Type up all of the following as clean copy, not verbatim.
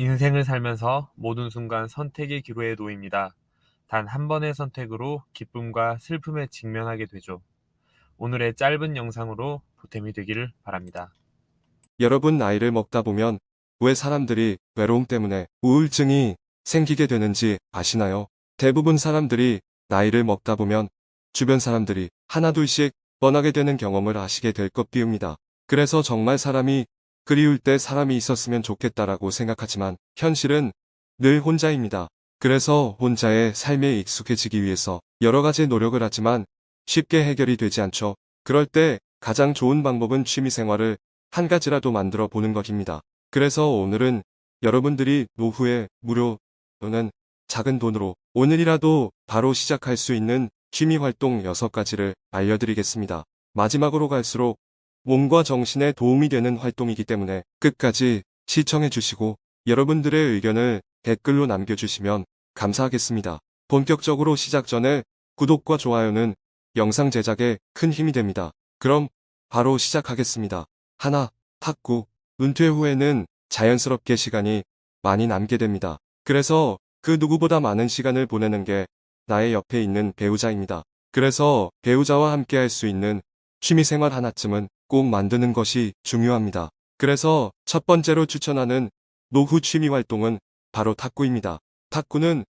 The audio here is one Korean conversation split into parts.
인생을 살면서 모든 순간 선택의 기로에 놓입니다. 단 한 번의 선택으로 기쁨과 슬픔에 직면하게 되죠. 오늘의 짧은 영상으로 보탬이 되기를 바랍니다. 여러분 나이를 먹다 보면 왜 사람들이 외로움 때문에 우울증이 생기게 되는지 아시나요? 대부분 사람들이 나이를 먹다 보면 주변 사람들이 하나둘씩 떠나게 되는 경험을 하시게 될 것 비웁니다. 그래서 정말 사람이 그리울 때 사람이 있었으면 좋겠다라고 생각하지만 현실은 늘 혼자입니다. 그래서 혼자의 삶에 익숙해지기 위해서 여러 가지 노력을 하지만 쉽게 해결이 되지 않죠. 그럴 때 가장 좋은 방법은 취미생활을 한 가지라도 만들어 보는 것입니다. 그래서 오늘은 여러분들이 노후에 무료 또는 작은 돈으로 오늘이라도 바로 시작할 수 있는 취미 활동 6가지를 알려드리겠습니다. 마지막으로 갈수록 몸과 정신에 도움이 되는 활동이기 때문에 끝까지 시청해 주시고 여러분들의 의견을 댓글로 남겨주시면 감사하겠습니다. 본격적으로 시작 전에 구독과 좋아요는 영상 제작에 큰 힘이 됩니다. 그럼 바로 시작하겠습니다. 하나, 탁구. 은퇴 후에는 자연스럽게 시간이 많이 남게 됩니다. 그래서 그 누구보다 많은 시간을 보내는 게 나의 옆에 있는 배우자입니다. 그래서 배우자와 함께 할 수 있는 취미생활 하나쯤은 꼭 만드는 것이 중요합니다. 그래서 첫 번째로 추천하는 노후 취미 활동은 바로 탁구입니다. 탁구는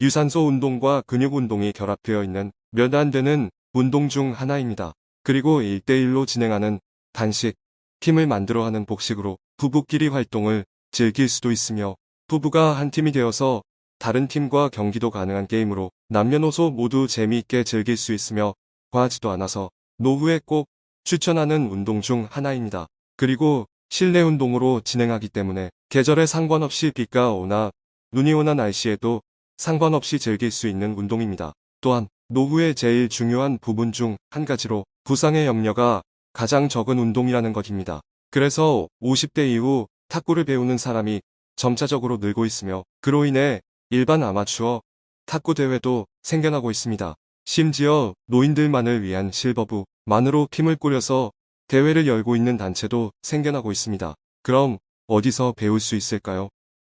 유산소 운동과 근육 운동이 결합되어 있는 몇 안 되는 운동 중 하나입니다. 그리고 1대1로 진행하는 단식, 팀을 만들어 하는 복식으로 부부끼리 활동을 즐길 수도 있으며 부부가 한 팀이 되어서 다른 팀과 경기도 가능한 게임으로 남녀노소 모두 재미있게 즐길 수 있으며 과하지도 않아서 노후에 꼭 추천하는 운동 중 하나입니다. 그리고 실내 운동으로 진행하기 때문에 계절에 상관없이 비가 오나 눈이 오나 날씨에도 상관없이 즐길 수 있는 운동입니다. 또한 노후의 제일 중요한 부분 중 한 가지로 부상의 염려가 가장 적은 운동이라는 것입니다. 그래서 50대 이후 탁구를 배우는 사람이 점차적으로 늘고 있으며 그로 인해 일반 아마추어 탁구 대회도 생겨나고 있습니다. 심지어 노인들만을 위한 실버부만으로 팀을 꾸려서 대회를 열고 있는 단체도 생겨나고 있습니다. 그럼 어디서 배울 수 있을까요?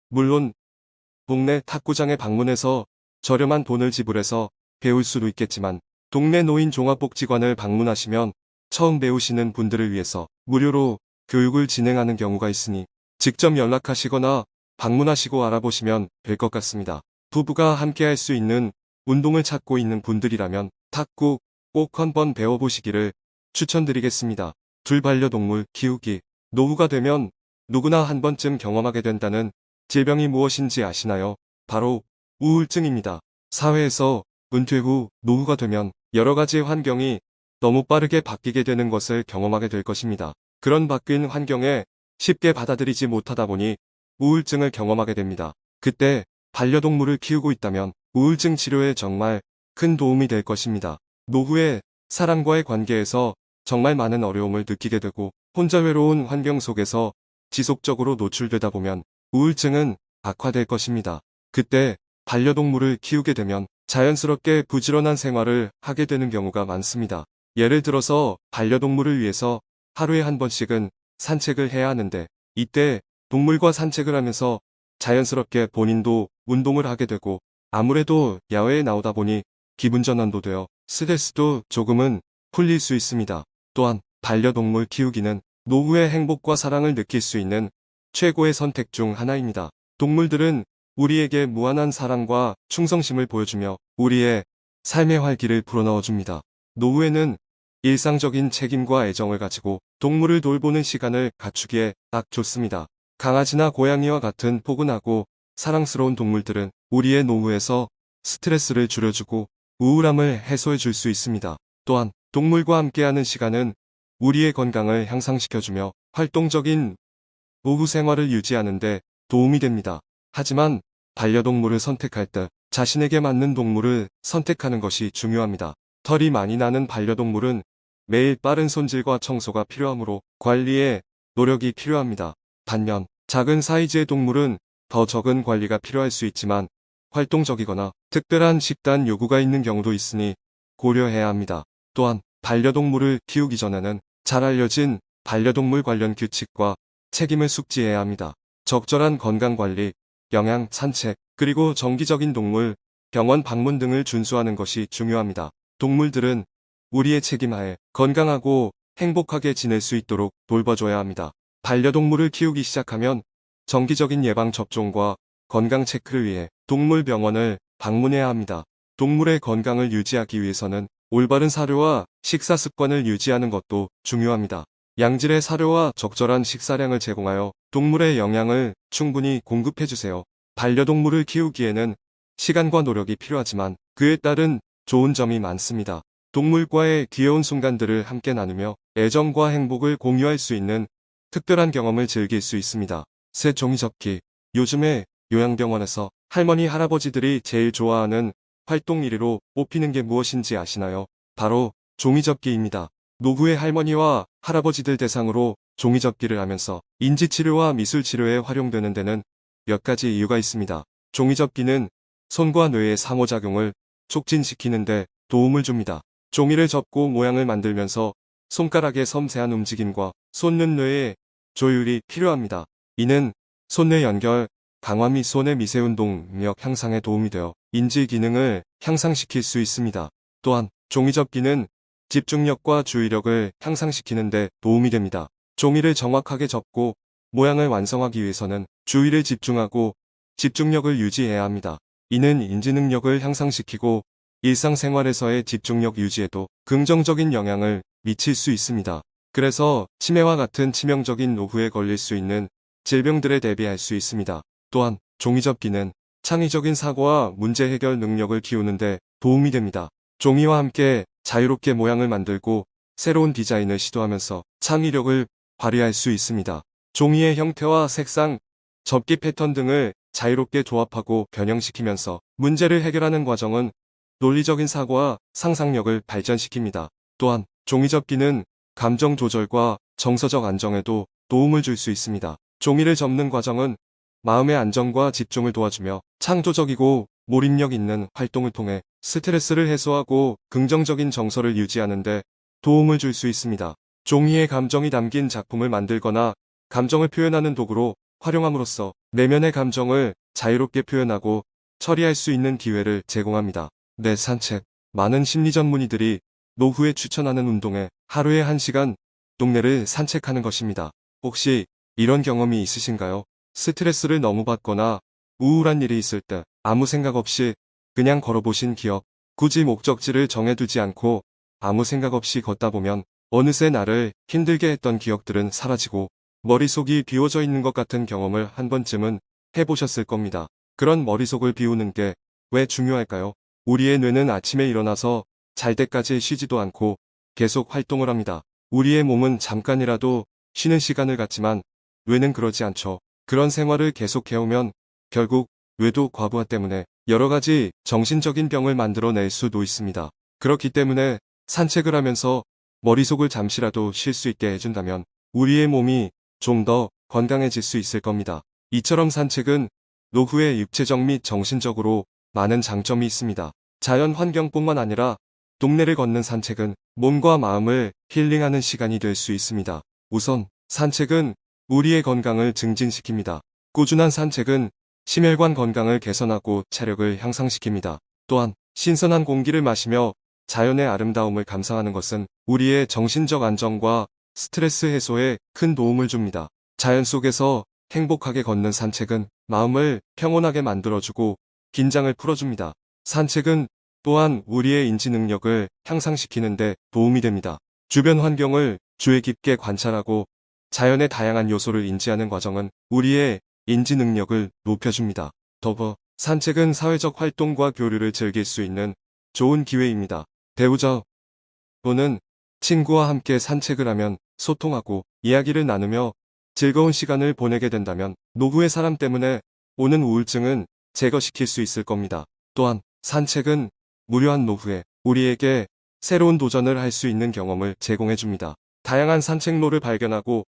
물론 동네 탁구장에 방문해서 저렴한 돈을 지불해서 배울 수도 있겠지만 동네 노인 종합복지관을 방문하시면 처음 배우시는 분들을 위해서 무료로 교육을 진행하는 경우가 있으니 직접 연락하시거나 방문하시고 알아보시면 될 것 같습니다. 부부가 함께 할 수 있는 운동을 찾고 있는 분들이라면 탁구 꼭 한번 배워보시기를 추천드리겠습니다. 둘반려동물 키우기. 노후가 되면 누구나 한 번쯤 경험하게 된다는 질병이 무엇인지 아시나요? 바로 우울증입니다. 사회에서 은퇴 후 노후가 되면 여러 가지 환경이 너무 빠르게 바뀌게 되는 것을 경험하게 될 것입니다. 그런 바뀐 환경에 쉽게 받아들이지 못하다 보니 우울증을 경험하게 됩니다. 그때 반려동물을 키우고 있다면 우울증 치료에 정말 큰 도움이 될 것입니다. 노후에 사람과의 관계에서 정말 많은 어려움을 느끼게 되고 혼자 외로운 환경 속에서 지속적으로 노출되다 보면 우울증은 악화될 것입니다. 그때 반려동물을 키우게 되면 자연스럽게 부지런한 생활을 하게 되는 경우가 많습니다. 예를 들어서 반려동물을 위해서 하루에 한 번씩은 산책을 해야 하는데 이때 동물과 산책을 하면서 자연스럽게 본인도 운동을 하게 되고 아무래도 야외에 나오다 보니 기분 전환도 되어 스트레스도 조금은 풀릴 수 있습니다. 또한 반려동물 키우기는 노후의 행복과 사랑을 느낄 수 있는 최고의 선택 중 하나입니다. 동물들은 우리에게 무한한 사랑과 충성심을 보여주며 우리의 삶의 활기를 불어넣어줍니다. 노후에는 일상적인 책임과 애정을 가지고 동물을 돌보는 시간을 갖추기에 딱 좋습니다. 강아지나 고양이와 같은 포근하고 사랑스러운 동물들은 우리의 노후에서 스트레스를 줄여주고 우울함을 해소해 줄 수 있습니다. 또한 동물과 함께하는 시간은 우리의 건강을 향상시켜주며 활동적인 노후 생활을 유지하는 데 도움이 됩니다. 하지만 반려동물을 선택할 때 자신에게 맞는 동물을 선택하는 것이 중요합니다. 털이 많이 나는 반려동물은 매일 빠른 손질과 청소가 필요하므로 관리에 노력이 필요합니다. 반면 작은 사이즈의 동물은 더 적은 관리가 필요할 수 있지만 활동적이거나 특별한 식단 요구가 있는 경우도 있으니 고려해야 합니다. 또한 반려동물을 키우기 전에는 잘 알려진 반려동물 관련 규칙과 책임을 숙지해야 합니다. 적절한 건강관리, 영양, 산책, 그리고 정기적인 동물, 병원 방문 등을 준수하는 것이 중요합니다. 동물들은 우리의 책임하에 건강하고 행복하게 지낼 수 있도록 돌봐줘야 합니다. 반려동물을 키우기 시작하면 정기적인 예방접종과 건강 체크를 위해 동물병원을 방문해야 합니다. 동물의 건강을 유지하기 위해서는 올바른 사료와 식사 습관을 유지하는 것도 중요합니다. 양질의 사료와 적절한 식사량을 제공하여 동물의 영양을 충분히 공급해주세요. 반려동물을 키우기에는 시간과 노력이 필요하지만 그에 따른 좋은 점이 많습니다. 동물과의 귀여운 순간들을 함께 나누며 애정과 행복을 공유할 수 있는 특별한 경험을 즐길 수 있습니다. 새 종이접기. 요즘에 요양병원에서 할머니, 할아버지들이 제일 좋아하는 활동 1위로 뽑히는 게 무엇인지 아시나요? 바로 종이접기입니다. 노후의 할머니와 할아버지들 대상으로 종이접기를 하면서 인지치료와 미술치료에 활용되는 데는 몇 가지 이유가 있습니다. 종이접기는 손과 뇌의 상호작용을 촉진시키는 데 도움을 줍니다. 종이를 접고 모양을 만들면서 손가락의 섬세한 움직임과 손끝뇌의 조율이 필요합니다. 이는 손뇌 연결, 강화 및 손의 미세운동 능력 향상에 도움이 되어 인지 기능을 향상시킬 수 있습니다. 또한 종이접기는 집중력과 주의력을 향상시키는 데 도움이 됩니다. 종이를 정확하게 접고 모양을 완성하기 위해서는 주의를 집중하고 집중력을 유지해야 합니다. 이는 인지능력을 향상시키고 일상생활에서의 집중력 유지에도 긍정적인 영향을 미칠 수 있습니다. 그래서 치매와 같은 치명적인 노후에 걸릴 수 있는 질병들에 대비할 수 있습니다. 또한 종이접기는 창의적인 사고와 문제 해결 능력을 키우는 데 도움이 됩니다. 종이와 함께 자유롭게 모양을 만들고 새로운 디자인을 시도하면서 창의력을 발휘할 수 있습니다. 종이의 형태와 색상, 접기 패턴 등을 자유롭게 조합하고 변형시키면서 문제를 해결하는 과정은 논리적인 사고와 상상력을 발전시킵니다. 또한 종이접기는 감정 조절과 정서적 안정에도 도움을 줄 수 있습니다. 종이를 접는 과정은 마음의 안정과 집중을 도와주며 창조적이고 몰입력 있는 활동을 통해 스트레스를 해소하고 긍정적인 정서를 유지하는 데 도움을 줄 수 있습니다. 종이에 감정이 담긴 작품을 만들거나 감정을 표현하는 도구로 활용함으로써 내면의 감정을 자유롭게 표현하고 처리할 수 있는 기회를 제공합니다. 내 산책. 많은 심리 전문의들이 노후에 추천하는 운동에 하루에 1시간 동네를 산책하는 것입니다. 혹시 이런 경험이 있으신가요? 스트레스를 너무 받거나 우울한 일이 있을 때 아무 생각 없이 그냥 걸어보신 기억. 굳이 목적지를 정해두지 않고 아무 생각 없이 걷다 보면 어느새 나를 힘들게 했던 기억들은 사라지고 머릿속이 비워져 있는 것 같은 경험을 한 번쯤은 해보셨을 겁니다. 그런 머릿속을 비우는 게 왜 중요할까요? 우리의 뇌는 아침에 일어나서 잘 때까지 쉬지도 않고 계속 활동을 합니다. 우리의 몸은 잠깐이라도 쉬는 시간을 갖지만 뇌는 그러지 않죠. 그런 생활을 계속해오면 결국 뇌도 과부하 때문에 여러 가지 정신적인 병을 만들어낼 수도 있습니다. 그렇기 때문에 산책을 하면서 머릿속을 잠시라도 쉴 수 있게 해준다면 우리의 몸이 좀 더 건강해질 수 있을 겁니다. 이처럼 산책은 노후에 육체적 및 정신적으로 많은 장점이 있습니다. 자연 환경뿐만 아니라 동네를 걷는 산책은 몸과 마음을 힐링하는 시간이 될 수 있습니다. 우선 산책은 우리의 건강을 증진시킵니다. 꾸준한 산책은 심혈관 건강을 개선하고 체력을 향상시킵니다. 또한 신선한 공기를 마시며 자연의 아름다움을 감상하는 것은 우리의 정신적 안정과 스트레스 해소에 큰 도움을 줍니다. 자연 속에서 행복하게 걷는 산책은 마음을 평온하게 만들어주고 긴장을 풀어줍니다. 산책은 또한 우리의 인지 능력을 향상시키는 데 도움이 됩니다. 주변 환경을 주의 깊게 관찰하고 자연의 다양한 요소를 인지하는 과정은 우리의 인지 능력을 높여줍니다. 더불어 산책은 사회적 활동과 교류를 즐길 수 있는 좋은 기회입니다. 배우자 또는 친구와 함께 산책을 하면 소통하고 이야기를 나누며 즐거운 시간을 보내게 된다면 노후의 사람 때문에 오는 우울증은 제거시킬 수 있을 겁니다. 또한 산책은 무료한 노후에 우리에게 새로운 도전을 할 수 있는 경험을 제공해줍니다. 다양한 산책로를 발견하고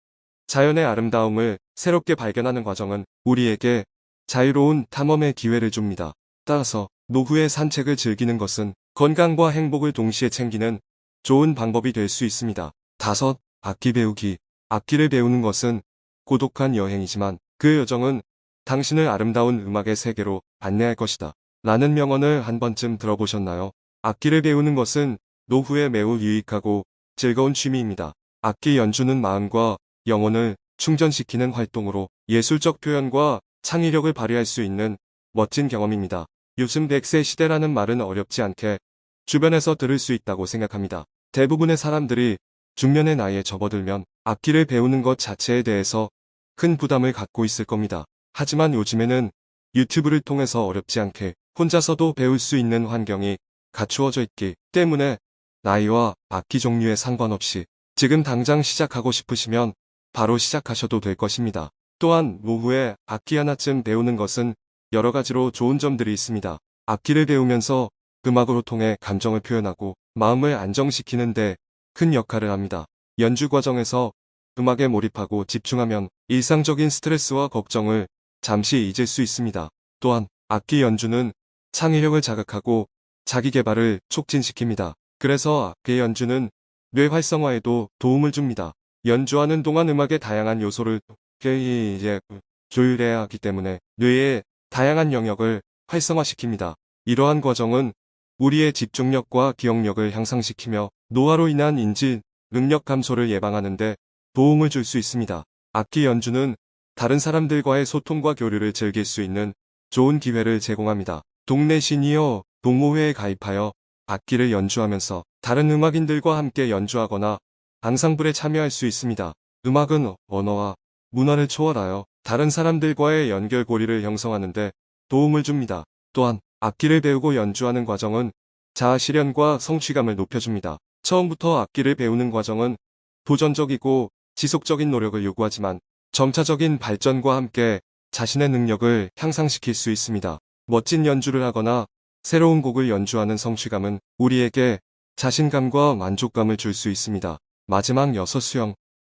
자연의 아름다움을 새롭게 발견하는 과정은 우리에게 자유로운 탐험의 기회를 줍니다. 따라서 노후의 산책을 즐기는 것은 건강과 행복을 동시에 챙기는 좋은 방법이 될 수 있습니다. 5. 악기 배우기. 악기를 배우는 것은 고독한 여행이지만 그 여정은 당신을 아름다운 음악의 세계로 안내할 것이다. 라는 명언을 한 번쯤 들어보셨나요? 악기를 배우는 것은 노후에 매우 유익하고 즐거운 취미입니다. 악기 연주는 마음과 영혼을 충전시키는 활동으로 예술적 표현과 창의력을 발휘할 수 있는 멋진 경험입니다. 요즘 100세 시대라는 말은 어렵지 않게 주변에서 들을 수 있다고 생각합니다. 대부분의 사람들이 중년의 나이에 접어들면 악기를 배우는 것 자체에 대해서 큰 부담을 갖고 있을 겁니다. 하지만 요즘에는 유튜브를 통해서 어렵지 않게 혼자서도 배울 수 있는 환경이 갖추어져 있기 때문에 나이와 악기 종류에 상관없이 지금 당장 시작하고 싶으시면 바로 시작하셔도 될 것입니다. 또한 노후에 악기 하나쯤 배우는 것은 여러 가지로 좋은 점들이 있습니다. 악기를 배우면서 음악으로 통해 감정을 표현하고 마음을 안정시키는 데 큰 역할을 합니다. 연주 과정에서 음악에 몰입하고 집중하면 일상적인 스트레스와 걱정을 잠시 잊을 수 있습니다. 또한 악기 연주는 창의력을 자극하고 자기 개발을 촉진시킵니다. 그래서 악기 연주는 뇌 활성화에도 도움을 줍니다. 연주하는 동안 음악의 다양한 요소를 조율해야 하기 때문에 뇌의 다양한 영역을 활성화시킵니다. 이러한 과정은 우리의 집중력과 기억력을 향상시키며 노화로 인한 인지 능력 감소를 예방하는 데 도움을 줄 수 있습니다. 악기 연주는 다른 사람들과의 소통과 교류를 즐길 수 있는 좋은 기회를 제공합니다. 동네 시니어 동호회에 가입하여 악기를 연주하면서 다른 음악인들과 함께 연주하거나 앙상블에 참여할 수 있습니다. 음악은 언어와 문화를 초월하여 다른 사람들과의 연결고리를 형성하는 데 도움을 줍니다. 또한 악기를 배우고 연주하는 과정은 자아 실현과 성취감을 높여줍니다. 처음부터 악기를 배우는 과정은 도전적이고 지속적인 노력을 요구하지만 점차적인 발전과 함께 자신의 능력을 향상시킬 수 있습니다. 멋진 연주를 하거나 새로운 곡을 연주하는 성취감은 우리에게 자신감과 만족감을 줄 수 있습니다. 마지막 6.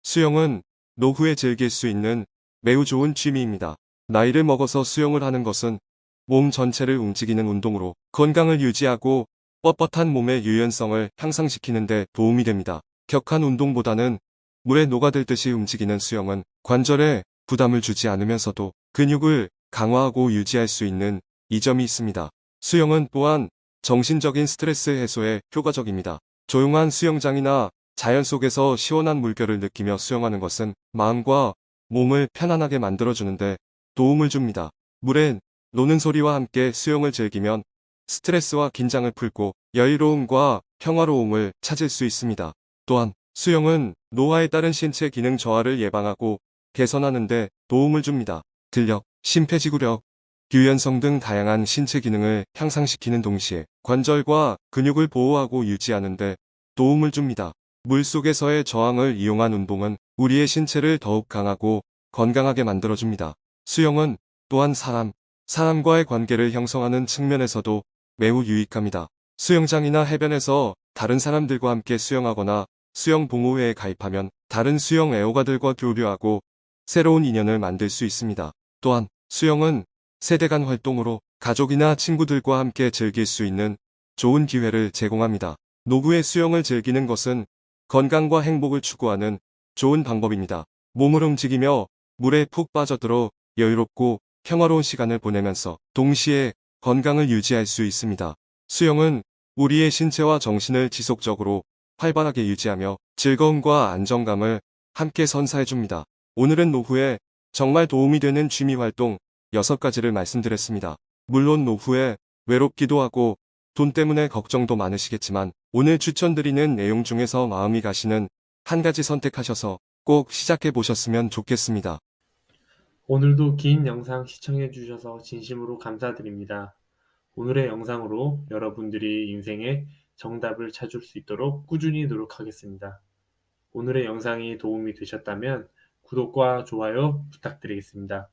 수영은 노후에 즐길 수 있는 매우 좋은 취미입니다. 나이를 먹어서 수영을 하는 것은 몸 전체를 움직이는 운동으로 건강을 유지하고 뻣뻣한 몸의 유연성을 향상시키는 데 도움이 됩니다. 격한 운동보다는 물에 녹아들듯이 움직이는 수영은 관절에 부담을 주지 않으면서도 근육을 강화하고 유지할 수 있는 이점이 있습니다. 수영은 또한 정신적인 스트레스 해소에 효과적입니다. 조용한 수영장이나 자연 속에서 시원한 물결을 느끼며 수영하는 것은 마음과 몸을 편안하게 만들어주는데 도움을 줍니다. 물에 노는 소리와 함께 수영을 즐기면 스트레스와 긴장을 풀고 여유로움과 평화로움을 찾을 수 있습니다. 또한 수영은 노화에 따른 신체 기능 저하를 예방하고 개선하는 데 도움을 줍니다. 근력, 심폐지구력, 유연성 등 다양한 신체 기능을 향상시키는 동시에 관절과 근육을 보호하고 유지하는 데 도움을 줍니다. 물속에서의 저항을 이용한 운동은 우리의 신체를 더욱 강하고 건강하게 만들어줍니다. 수영은 또한 사람과의 관계를 형성하는 측면에서도 매우 유익합니다. 수영장이나 해변에서 다른 사람들과 함께 수영하거나 수영 동호회에 가입하면 다른 수영 애호가들과 교류하고 새로운 인연을 만들 수 있습니다. 또한 수영은 세대 간 활동으로 가족이나 친구들과 함께 즐길 수 있는 좋은 기회를 제공합니다. 노후에 수영을 즐기는 것은 건강과 행복을 추구하는 좋은 방법입니다. 몸을 움직이며 물에 푹 빠져들어 여유롭고 평화로운 시간을 보내면서 동시에 건강을 유지할 수 있습니다. 수영은 우리의 신체와 정신을 지속적으로 활발하게 유지하며 즐거움과 안정감을 함께 선사해줍니다. 오늘은 노후에 정말 도움이 되는 취미 활동 6가지를 말씀드렸습니다. 물론 노후에 외롭기도 하고 돈 때문에 걱정도 많으시겠지만 오늘 추천드리는 내용 중에서 마음이 가시는 한 가지 선택하셔서 꼭 시작해 보셨으면 좋겠습니다. 오늘도 긴 영상 시청해 주셔서 진심으로 감사드립니다. 오늘의 영상으로 여러분들이 인생의 정답을 찾을 수 있도록 꾸준히 노력하겠습니다. 오늘의 영상이 도움이 되셨다면 구독과 좋아요 부탁드리겠습니다.